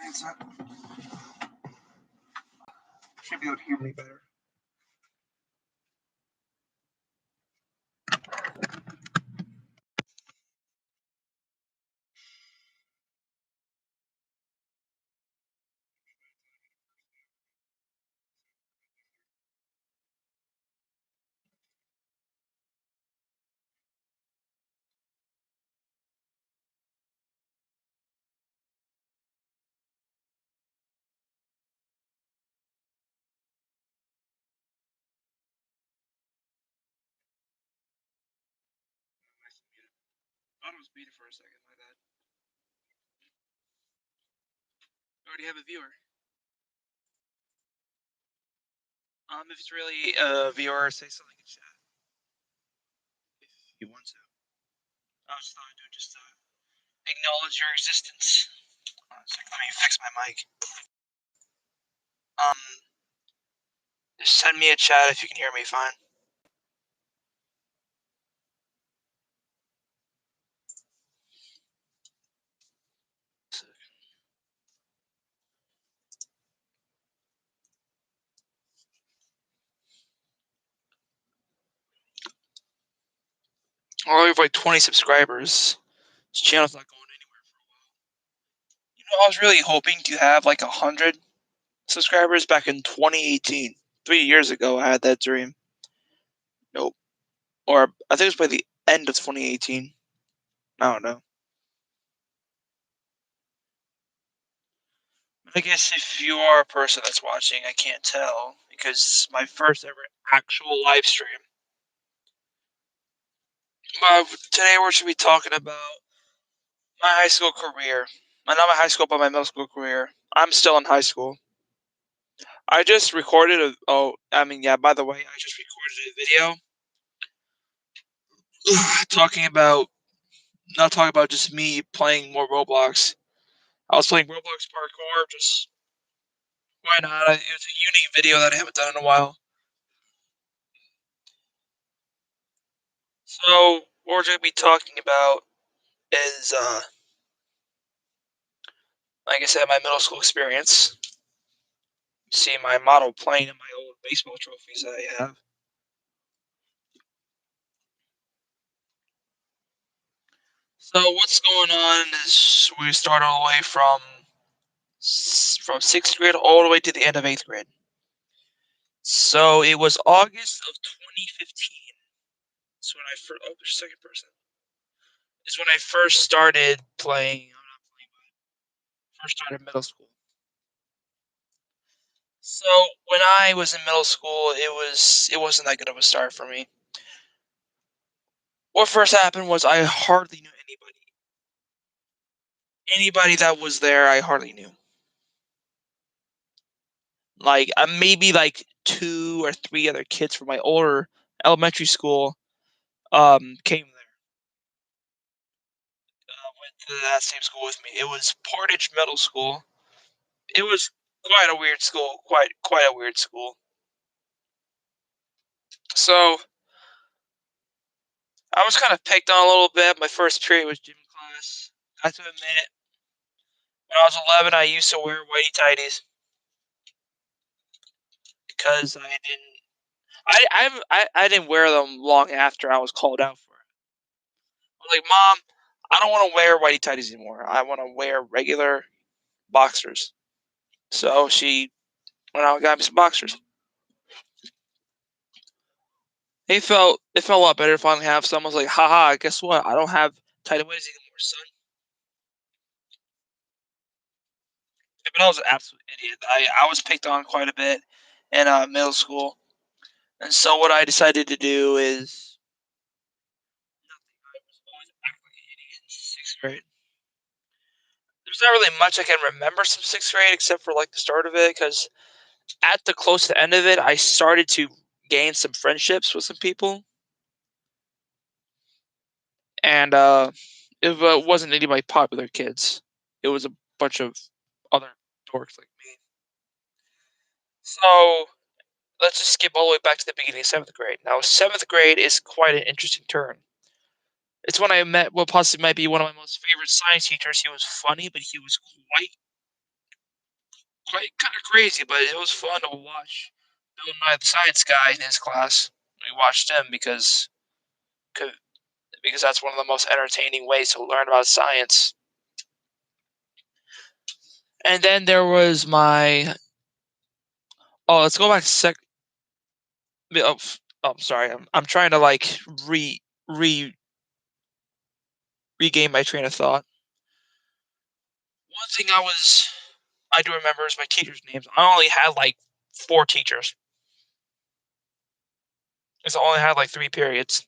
Headset. Should be able to hear me better. I thought it was muted for a second, my bad. I already have a viewer. If it's really a viewer, say something in chat. If you want to. I just thought I'd do just acknowledge your existence. Hold on a second, let me fix my mic. Just send me a chat if you can hear me fine. I have like 20 subscribers. This channel's not going anywhere for a while. You know, I was really hoping to have like 100 subscribers back in 2018. 3 years ago, I had that dream. Nope. Or I think it was by the end of 2018. I don't know. I guess if you are a person that's watching, I can't tell because it's my first ever actual live stream. But today we're going to be talking about my high school career. Not my high school, but my middle school career. I'm still in high school. I just recorded by the way, I just recorded a video not talking about just me playing more Roblox. I was playing Roblox parkour, just why not? It was a unique video that I haven't done in a while. So what we're going to be talking about is, like I said, my middle school experience. See my model plane and my old baseball trophies that I have. So what's going on is we start all the way from 6th grade all the way to the end of 8th grade. So it was August of 2015. That's when I first. Oh, there's a second person. Is when I first started playing. I'm not playing, but first started middle school. So when I was in middle school, it wasn't that good of a start for me. What first happened was I hardly knew anybody. Anybody that was there, I hardly knew. Like maybe like 2 or 3 other kids from my older elementary school came there. Went to that same school with me. It was Portage Middle School. It was quite a weird school. Quite a weird school. So I was kind of picked on a little bit. My first period was gym class. I have to admit it. When I was 11, I used to wear whitey tighties because I didn't wear them long after I was called out for it. I was like, Mom, I don't want to wear whitey tighties anymore. I want to wear regular boxers. So she went out and got me some boxers. It felt a lot better to finally have some. I was like, haha, guess what? I don't have tight whities anymore, son. But I was an absolute idiot. I was picked on quite a bit in middle school. And so what I decided to do is nothing. I was always acting like an idiot in 6th grade. There's not really much I can remember from 6th grade except for like the start of it, because at the close to the end of it, I started to gain some friendships with some people. And it wasn't anybody popular kids. It was a bunch of other dorks like me. So let's just skip all the way back to the beginning of 7th grade. Now 7th grade is quite an interesting turn. It's when I met what possibly might be one of my most favorite science teachers. He was funny, but he was quite kind of crazy, but it was fun to watch Bill Nye the Science Guy in his class. We watched him because that's one of the most entertaining ways to learn about science. And then there was my let's go back to oh, sorry. I'm trying to like re regain my train of thought. One thing I do remember is my teachers' names. I only had like 4 teachers. Because I only had like 3 periods.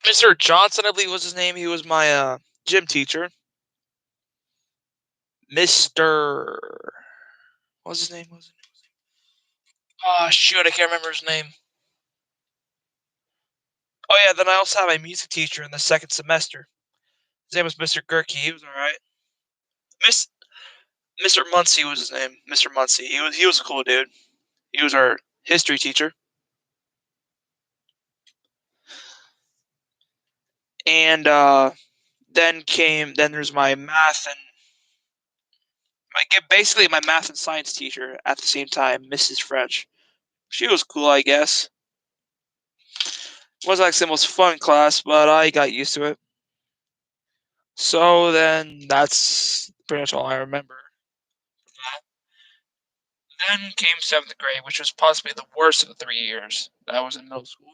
Mr. Johnson, I believe was his name. He was my gym teacher. Mr. What was his name? Oh shoot, I can't remember his name. Oh yeah, then I also had my music teacher in the second semester. His name was Mr. Gerke. He was alright. Miss Mr. Muncie was his name. Mr. Muncie. He was a cool dude. He was our history teacher. And then there's my math and basically my math and science teacher at the same time, Mrs. French. She was cool, I guess. Wasn't actually the most fun class, but I got used to it. So then that's pretty much all I remember. Then came 7th grade, which was possibly the worst of the 3 years that I was in middle school.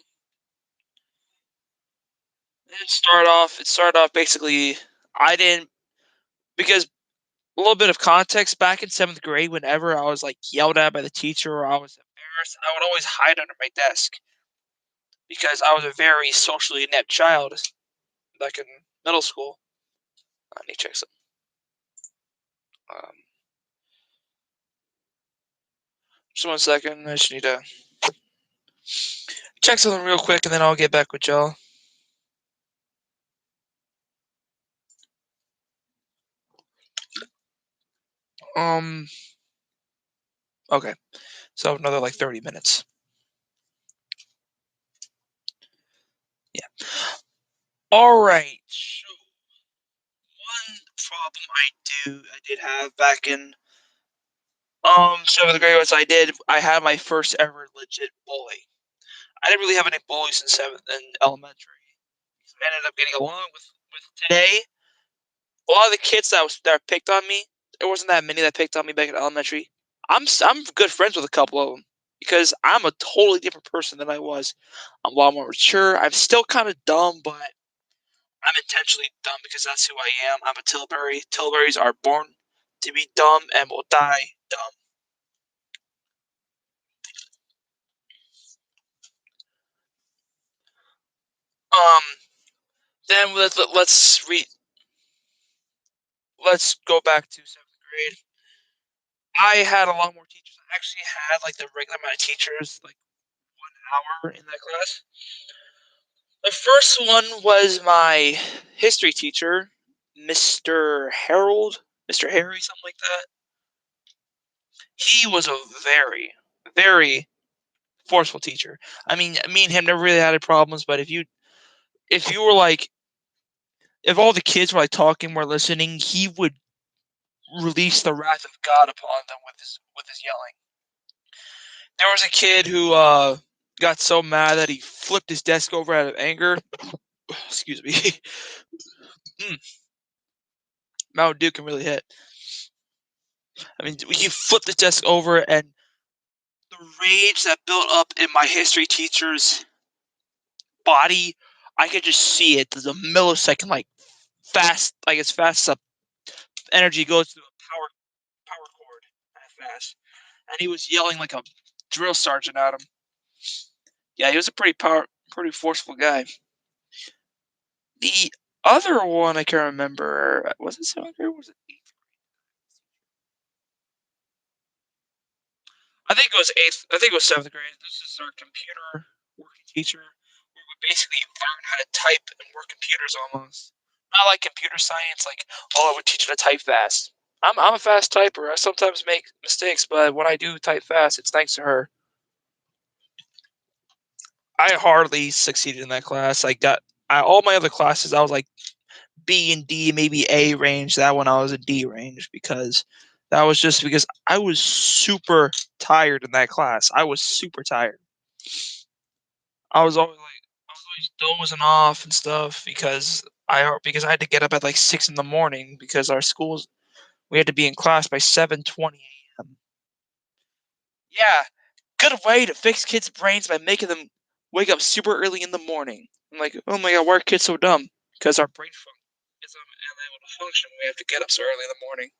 It started off basically I didn't because a little bit of context back in 7th grade, whenever I was like yelled at by the teacher or I was embarrassed, I would always hide under my desk because I was a very socially inept child back in middle school. I need to check something. Um, just 1 second. I just need to check something real quick, and then I'll get back with y'all. Okay. So another like 30 minutes. Yeah. All right. So one problem I did have back in 7th grade was I had my first ever legit bully. I didn't really have any bullies in seventh and elementary. I ended up getting along with today. A lot of the kids that picked on me, there wasn't that many that picked on me back in elementary. I'm good friends with a couple of them because I'm a totally different person than I was. I'm a lot more mature. I'm still kind of dumb, but I'm intentionally dumb because that's who I am. I'm a Tilbury. Tilburys are born to be dumb and will die dumb. Um, then let's go back to 7th grade. I had a lot more teachers. I actually had like the regular amount of teachers, like 1 hour in that class. The first one was my history teacher, Mr. Harold, Mr. Harry, something like that. He was a very, very forceful teacher. I mean, me and him never really had any problems, but if you were like if all the kids were like talking, were listening, he would release the wrath of God upon them with his yelling. There was a kid who got so mad that he flipped his desk over out of anger. Excuse me. Mountain Dew can really hit. I mean, he flipped the desk over, and the rage that built up in my history teacher's body, I could just see it. There's a millisecond, like fast, like as fast as energy goes through a power cord, that fast. And he was yelling like a drill sergeant at him. Yeah, he was a pretty forceful guy. The other one I can't remember. Was it 7th grade or was it 8th? I think it was 8th. I think it was 7th grade. This is our computer working teacher, where we basically learn how to type and work computers almost. Not like computer science, like I would teach you to type fast. I'm a fast typer. I sometimes make mistakes, but when I do type fast, it's thanks to her. I hardly succeeded in that class. All my other classes, I was like B and D, maybe A range. That one I was a D range because that was just because I was super tired in that class. I was super tired. I was always dozing off and stuff because I had to get up at like 6 in the morning because our schools we had to be in class by 7:20 a.m. Yeah, good way to fix kids' brains by making them wake up super early in the morning. I'm like, oh my god, why are kids so dumb? Because our brain funk is unable to function. We have to get up so early in the morning.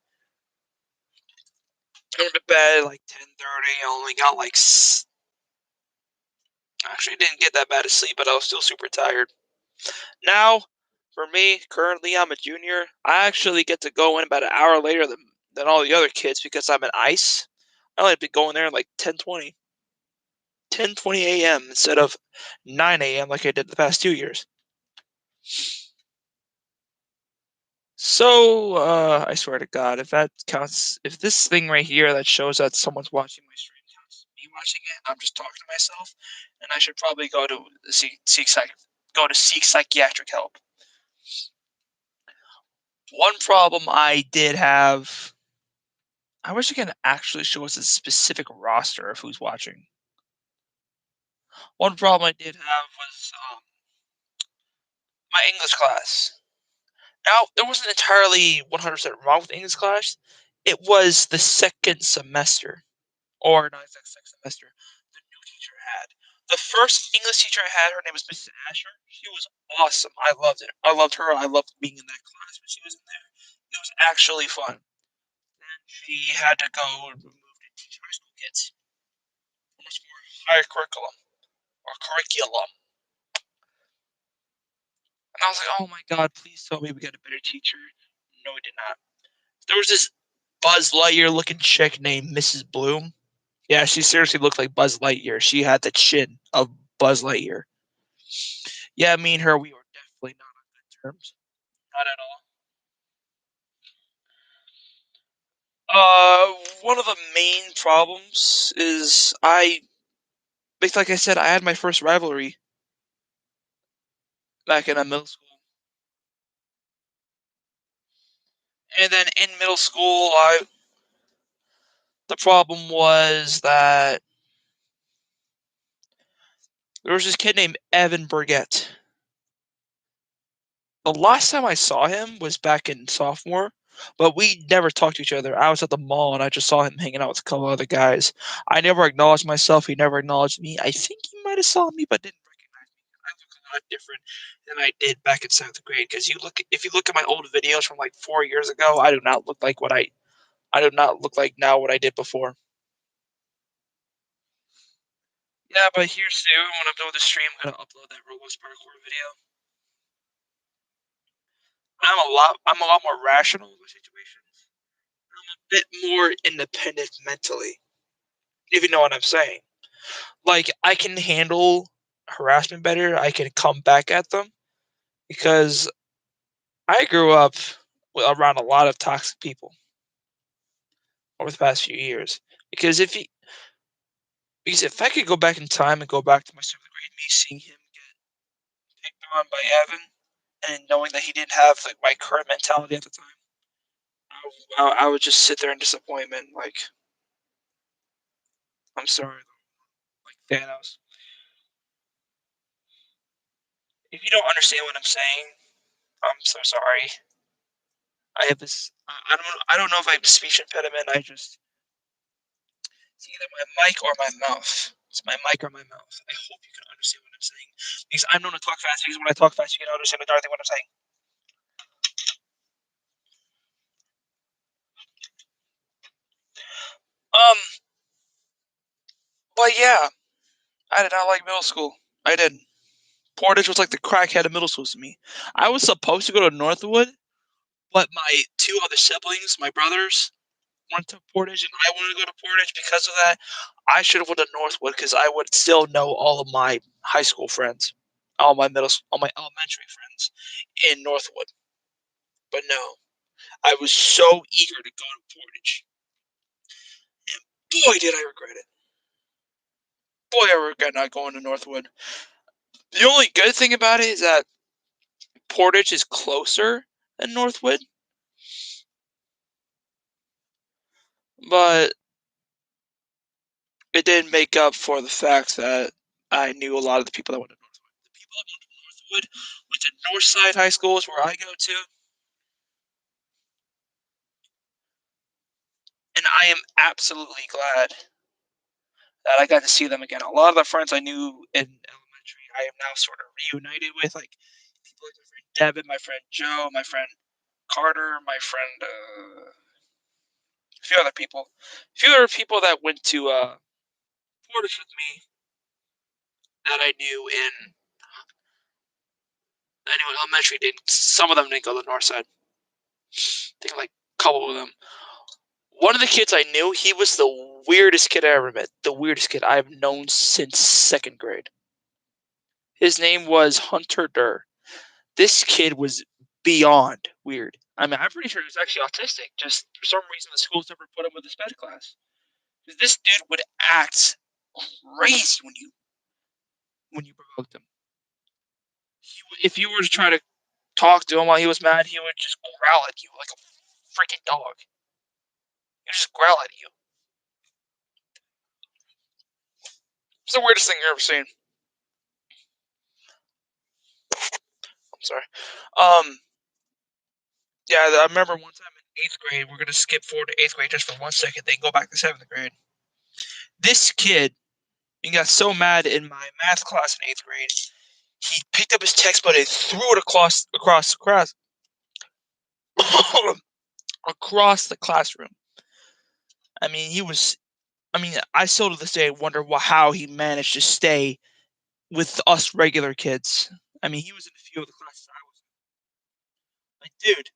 I went to bed at like 10:30. I only got like actually didn't get that bad of sleep, but I was still super tired. Now, for me, currently I'm a junior. I actually get to go in about an hour later than all the other kids because I'm in ice. I only have to go in there at like 10:20 a.m. instead of 9 a.m. like I did the past 2 years. So, I swear to God, if that counts, if this thing right here that shows that someone's watching my stream counts me watching it, I'm just talking to myself, and I should probably go to seek psychiatric help. One problem I did have, I wish it could actually show us a specific roster of who's watching. One problem I did have was my English class. Now, there wasn't entirely 100% wrong with the English class. It was the second semester, or not exactly second semester, the new teacher I had. The first English teacher I had, her name was Mrs. Asher. She was awesome. I loved it. I loved her. I loved being in that class when she was in there. It was actually fun. Then she had to go and move to teach high school kids. A much more higher curriculum or curriculum. And I was like, oh my god, please tell me we got a better teacher. No, we did not. There was this Buzz Lightyear looking chick named Mrs. Bloom. Yeah, she seriously looked like Buzz Lightyear. She had the chin of Buzz Lightyear. Yeah, me and her, we were definitely not on good terms. Not at all. One of the main problems is like I said, I had my first rivalry back in middle school. And then in middle school, the problem was that there was this kid named Evan Burgett. The last time I saw him was back in sophomore, but we never talked to each other. I was at the mall and I just saw him hanging out with a couple other guys. I never acknowledged myself. He never acknowledged me. I think he might have saw me, but didn't recognize me. I look a lot different than I did back in seventh grade. Because if you look at my old videos from like 4 years ago, I do not look like I do not look like now what I did before. Yeah, but here soon, when I'm done with the stream, I'm gonna upload that Roblox parkour video. I'm a lot more rational in my situations. I'm a bit more independent mentally, if you know what I'm saying. Like, I can handle harassment better. I can come back at them because I grew up around a lot of toxic people over the past few years. Because because if I could go back in time and go back to my seventh grade, me seeing him get picked on by Evan, and knowing that he didn't have like my current mentality at the time, I would just sit there in disappointment. Like, I'm sorry, like Thanos. If you don't understand what I'm saying, I'm so sorry. I have this. I don't know if I have a speech impediment. It's either my mic or my mouth. It's my mic or my mouth. I hope you can understand what I'm saying because I'm known to talk fast. Because when I talk fast, you can understand entirely what I'm saying. Um, but yeah, I did not like middle school. I didn't. Portage was like the crackhead of middle school to me. I was supposed to go to Northwood, but my two other siblings, my brothers, went to Portage, and I wanted to go to Portage because of that. I should have went to Northwood because I would still know all of my high school friends, all my elementary friends in Northwood. But no, I was so eager to go to Portage, and boy, did I regret it. Boy, I regret not going to Northwood. The only good thing about it is that Portage is closer in Northwood, but it didn't make up for the fact that I knew a lot of the people that went to Northwood. The people that went to Northwood went to Northside High School, is where I go to, and I am absolutely glad that I got to see them again. A lot of the friends I knew in elementary, I am now sort of reunited with, like people like my friend Devin, my friend Joe, my friend Carter, my friend a few other people, a few other people that went to Portage with me that I knew in elementary. Didn't some of them didn't go to the north side. I think like a couple of them. One of the kids I knew, he was the weirdest kid I ever met. The weirdest kid I've known since second grade. His name was Hunter Durr. This kid was beyond weird. I mean, I'm pretty sure he was actually autistic. Just for some reason, the schools never put him with a sped class. This dude would act crazy when you provoked him. If you were to try to talk to him while he was mad, he would just growl at you like a freaking dog. He would just growl at you. It's the weirdest thing you've ever seen. I'm sorry. Yeah, I remember one time in eighth grade, we're gonna skip forward to eighth grade just for 1 second, then go back to seventh grade. This kid, he got so mad in my math class in eighth grade, he picked up his textbook and threw it across the classroom. I mean, I still to this day wonder how he managed to stay with us regular kids. I mean, he was in a few of the classes I was in. Like, dude,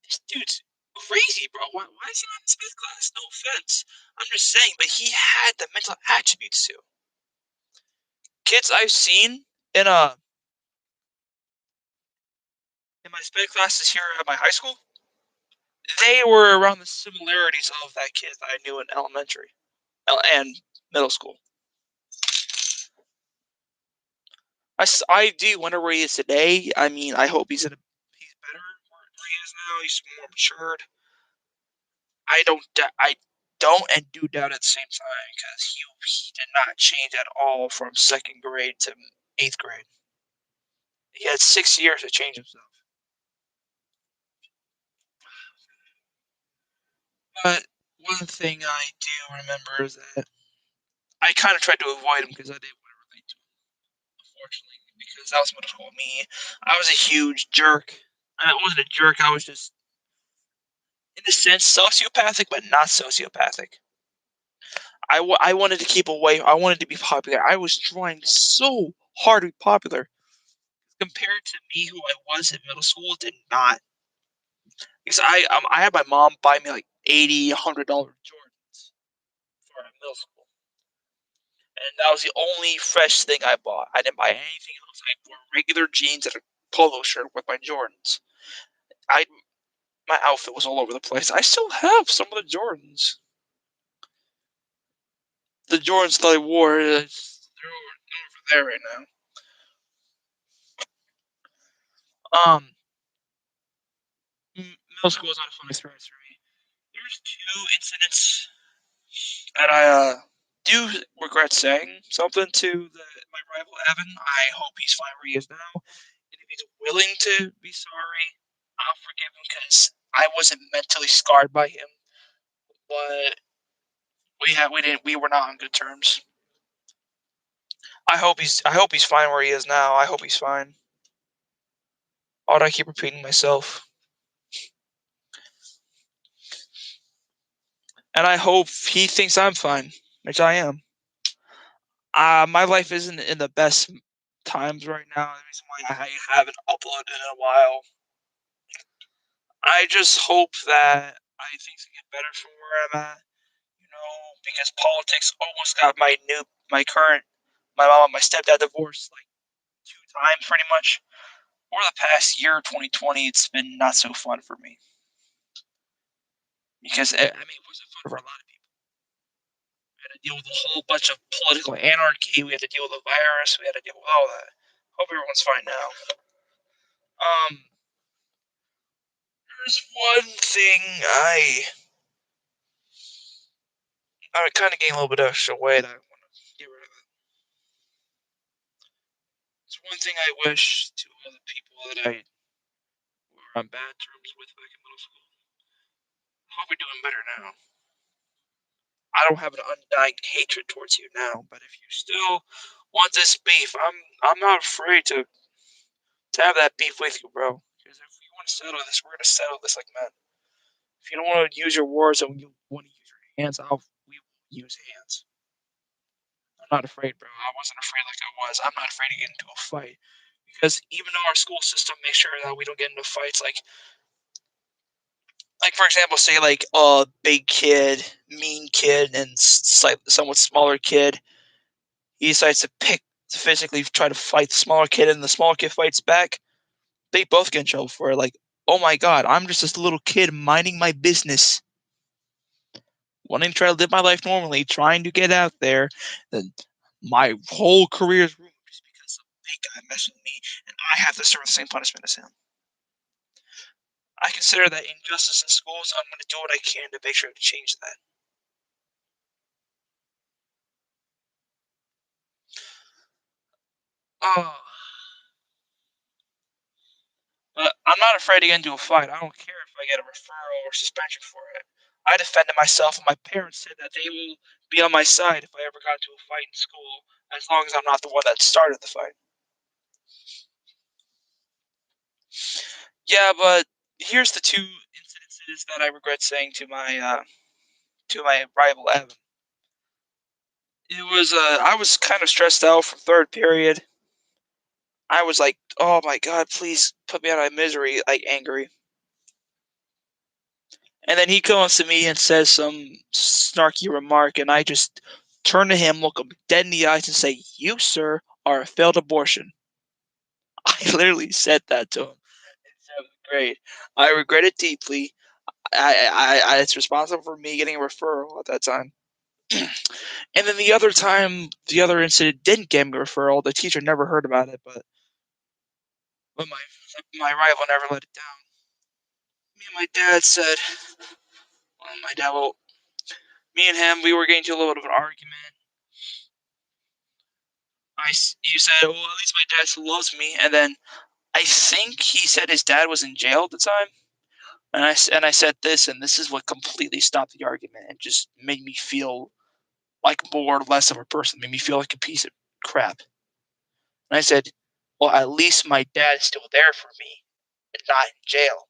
this dude's crazy, bro. Why is he not in Smith class? No offense. I'm just saying, but he had the mental attributes to. Kids I've seen in in my sped classes here at my high school, they were around the similarities of that kid that I knew in elementary and middle school. I do wonder where he is today. I mean, I hope he's better where he is now. He's more matured. I don't and do doubt at the same time because he did not change at all from second grade to eighth grade. He had 6 years to change himself. But one thing I do remember is that I kind of tried to avoid him because I didn't want to relate to him, unfortunately, because that was middle school me. I was a huge jerk. I wasn't a jerk. I was just, in a sense, sociopathic, but not sociopathic. I wanted to keep away. I wanted to be popular. I was trying so hard to be popular. Compared to me, who I was in middle school, did not. Because I had my mom buy me like $80, $100 Jordans for middle school, and that was the only fresh thing I bought. I didn't buy anything else. I wore regular jeans and a polo shirt with my Jordans. I My outfit was all over the place. I still have some of the Jordans. The Jordans that I wore, they're over there right now. Middle school was not a fun experience for me. There's two incidents that I do regret saying something to my rival Evan. I hope he's fine where he is now, and if he's willing to be sorry, I'll forgive him because I wasn't mentally scarred by him, but we were not on good terms. I hope he's fine where he is now. I hope he's fine. Why do I keep repeating myself? And I hope he thinks I'm fine, which I am. My life isn't in the best times right now. The reason why I haven't uploaded in a while. I just hope that things can get better from where I'm at. Because politics almost got my mom and my stepdad divorced like 2 times pretty much. Over the past year, 2020, it's been not so fun for me. Because it wasn't fun for a lot of people. We had to deal with a whole bunch of political anarchy. We had to deal with the virus. We had to deal with all that. Hope everyone's fine now. Um, There's one thing I kinda gained a little bit of extra weight, I wanna get rid of it. It's one thing I wish to all the people that I were on bad terms with back in middle school. I hope you're doing better now. I don't have an undying hatred towards you now, but if you still want this beef, I'm not afraid to have that beef with you, bro. Because if you want to settle this, we're gonna settle this like men. If you don't want to use your words and you want to use your hands, we will use hands. I'm not afraid, bro. I wasn't afraid like I was. I'm not afraid to get into a fight because even though our school system makes sure that we don't get into fights, like for example, say like a big kid, mean kid, and somewhat smaller kid, he decides to physically try to fight the smaller kid, and the smaller kid fights back. They both get in trouble for it. Like, oh my god, I'm just this little kid minding my business, wanting to try to live my life normally, trying to get out there. Then my whole career is ruined just because some big guy messed with me, and I have to serve the same punishment as him. I consider that injustice in schools. I'm going to do what I can to make sure to change that. Oh, but I'm not afraid to get into a fight. I don't care if I get a referral or suspension for it. I defended myself, and my parents said that they will be on my side if I ever got into a fight in school, as long as I'm not the one that started the fight. Yeah, but here's the two incidences that I regret saying to my rival Evan. I was kind of stressed out from third period. I was like, "Oh my god, please put me out of my misery," like angry. And then he comes to me and says some snarky remark, and I just turn to him, look him dead in the eyes, and say, "You, sir, are a failed abortion." I literally said that to him in seventh grade. I regret it deeply. It's responsible for me getting a referral at that time. And then the other time, the other incident didn't get me a referral. The teacher never heard about it, but my rival never let it down. Me and my dad said, well, my dad, well, me and him, we were getting to a little bit of an argument. You said, well, at least my dad still loves me. And then I think he said his dad was in jail at the time. And I said this, and this is what completely stopped the argument and just made me feel like more or less of a person, made me feel like a piece of crap. And I said, well, at least my dad's still there for me and not in jail.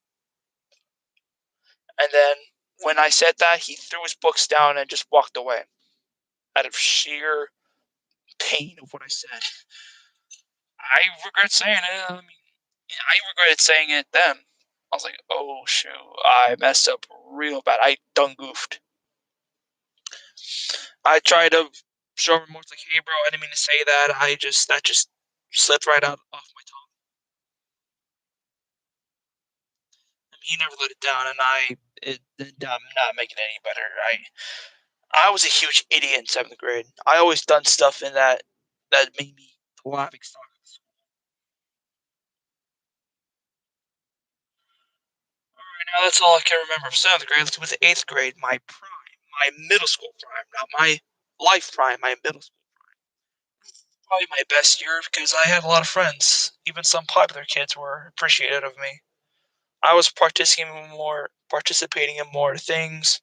And then when I said that, he threw his books down and just walked away out of sheer pain of what I said. I regret saying it. I mean, I regretted saying it then. I was like, oh shoot, I messed up real bad. I done goofed. I tried to show remorse, like, hey bro, I didn't mean to say that. That just slipped right out off my tongue. I mean, he never let it down, and I'm not making it any better. I was a huge idiot in seventh grade. I always done stuff in that made me the laughing stock of the school. Right now, that's all I can remember of seventh grade. Let's go with eighth grade, my prime, my middle school prime, not my life prime, my middle school. Probably my best year because I had a lot of friends. Even some popular kids were appreciative of me. I was participating in more things.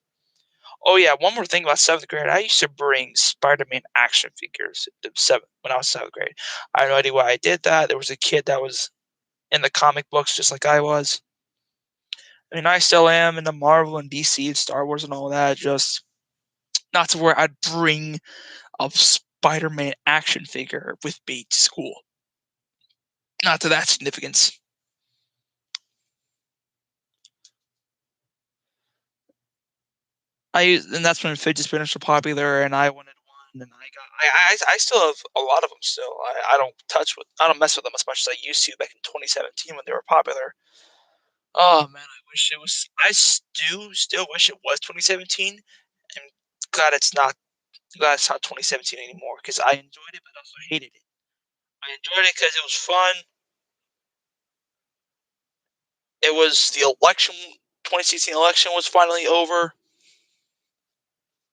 Oh yeah, one more thing about seventh grade. I used to bring Spider-Man action figures to seventh when I was seventh grade. I have no idea why I did that. There was a kid that was in the comic books just like I was. I mean, I still am in the Marvel and DC and Star Wars and all that. Just not to where I'd bring a Spider-Man action figure with me to school. Not to that significance. And that's when fidget spinners were popular, and I wanted one, and I still have a lot of them still. I don't mess with them as much as I used to back in 2017 when they were popular. Oh man, I wish it was. I do still wish it was 2017, and glad it's not. Glad it's not 2017 anymore because I enjoyed it, but also hated it. I enjoyed it because it was fun. It was the election 2016 election was finally over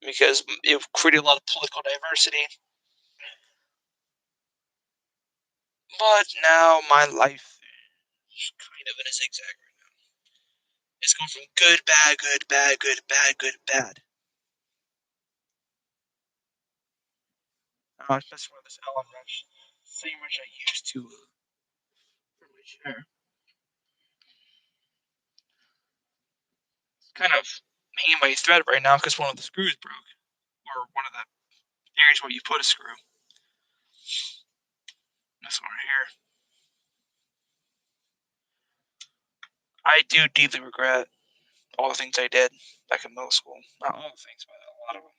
because it created a lot of political diversity. But now my life is kind of in a zigzag right now. It's going from good, bad, good, bad, good, bad, good, bad. That's why this Ellen Rush, same which I used to for my chair. It's kind of hanging by a thread right now because one of the screws broke, or one of the areas where you put a screw. This one right here. I do deeply regret all the things I did back in middle school. Not all the things, but a lot of them.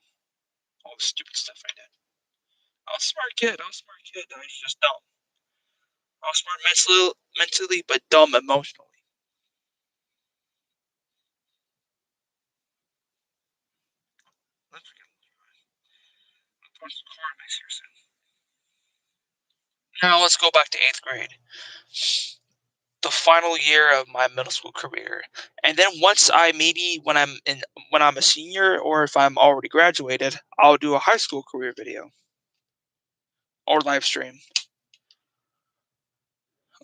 All the stupid stuff I did. I was a smart kid. I was a smart kid. I was just dumb. I was smart mentally, but dumb emotionally. Let's forget the car next year soon. Now let's go back to 8th grade, the final year of my middle school career. And then once I maybe when I'm a senior or if I'm already graduated, I'll do a high school career video or live stream.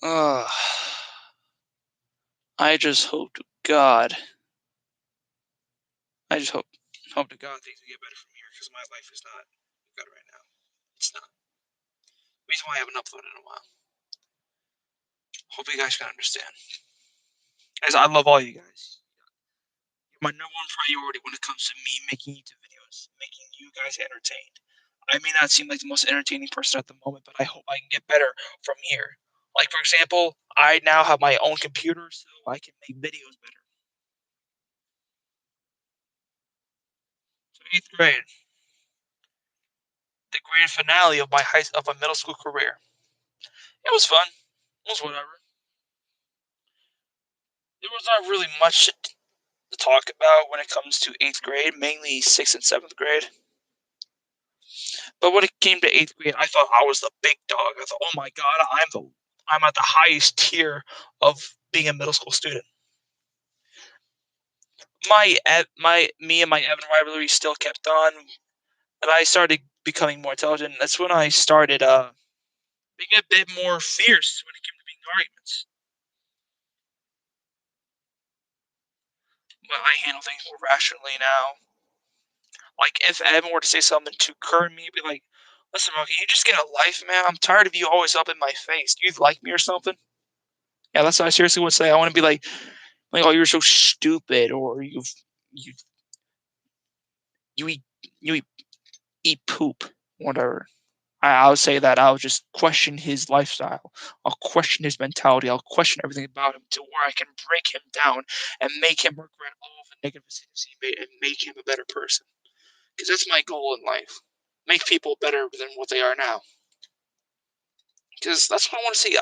Uh, I just hope to God. I just hope to God things will get better from here because my life is not good right now. It's not. Reason why I haven't uploaded in a while. Hope you guys can understand. As I love all you guys. You're my number one priority when it comes to me making YouTube videos, making you guys entertained. I may not seem like the most entertaining person at the moment, but I hope I can get better from here. Like for example, I now have my own computer, so I can make videos better. So 8th grade, the grand finale of my middle school career. It was fun. It was whatever. There was not really much to talk about when it comes to 8th grade, mainly 6th and 7th grade. But when it came to 8th grade, I thought I was the big dog. I thought, oh my god, I'm at the highest tier of being a middle school student. Me and my Evan rivalry still kept on, and I started becoming more intelligent. That's when I started being a bit more fierce when it came to being arguments. But I handle things more rationally now. Like if Evan were to say something to curb me, be like, "Listen, bro, can you just get a life, man? I'm tired of you always up in my face. Do you like me or something?" Yeah, that's what I seriously would say. I want to be like, "Oh, you're so stupid," or you you eat you eat poop, whatever. I would say that I would just question his lifestyle. I'll question his mentality. I'll question everything about him to where I can break him down and make him regret all the negative decisions he made and make him a better person. Because that's my goal in life. Make people better than what they are now. Because that's what I want to see.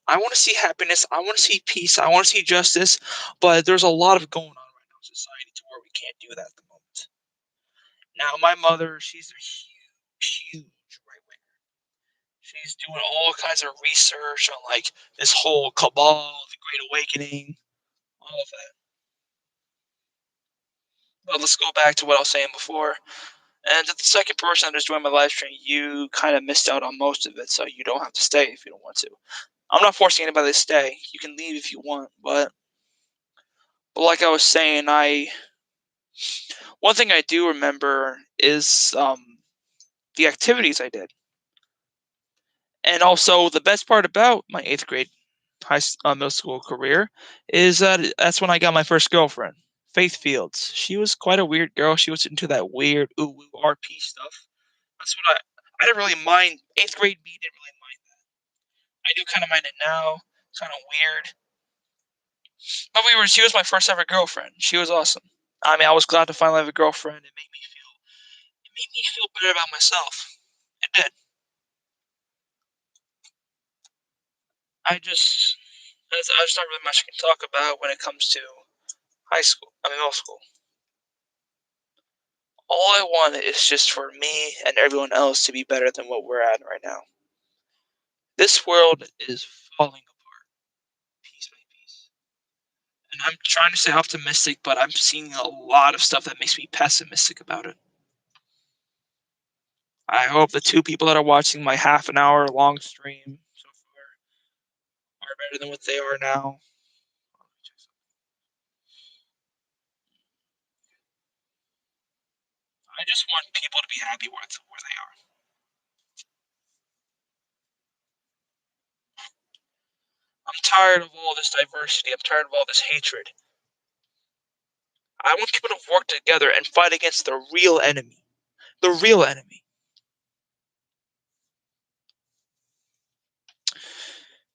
I want to see happiness. I want to see peace. I want to see justice. But there's a lot of going on right now in society to where we can't do that at the moment. Now, my mother, she's a huge right winger. She's doing all kinds of research on like this whole cabal, the Great Awakening, all of that. But let's go back to what I was saying before. And the second person that is joining my live stream, you kind of missed out on most of it, so you don't have to stay if you don't want to. I'm not forcing anybody to stay. You can leave if you want, but like I was saying, I one thing I do remember is the activities I did, and also the best part about my 8th grade middle school career is that that's when I got my first girlfriend, Faith Fields. She was quite a weird girl. She was into that weird ooh woo RP stuff. That's what I didn't really mind. 8th grade me didn't really mind that. I do kind of mind it now. Kind of weird. But she was my first ever girlfriend. She was awesome. I mean, I was glad to finally have a girlfriend. It made me feel better about myself. It did. I just not really much I can talk about when it comes to middle school. All I want is just for me and everyone else to be better than what we're at right now. This world is falling apart piece by piece. And I'm trying to stay optimistic, but I'm seeing a lot of stuff that makes me pessimistic about it. I hope the two people that are watching my half an hour long stream so far are better than what they are now. I just want people to be happy with where they are. I'm tired of all this diversity. I'm tired of all this hatred. I want people to work together and fight against the real enemy. The real enemy.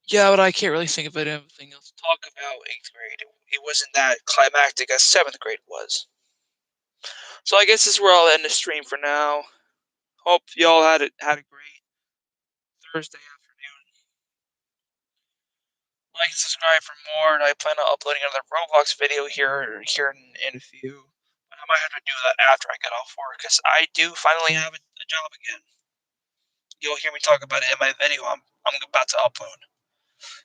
Yeah, but I can't really think of anything else to talk about eighth grade. It wasn't that climactic as seventh grade was. So I guess this is where I'll end the stream for now. Hope y'all had a great Thursday afternoon. Like and subscribe for more. And I plan on uploading another Roblox video here in a few. I might have to do that after I get off work because I do finally have a job again. You'll hear me talk about it in my video I'm about to upload.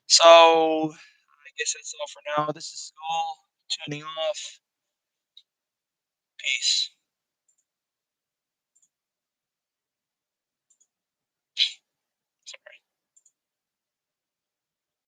So I guess that's all for now. This is Skull tuning off. Peace.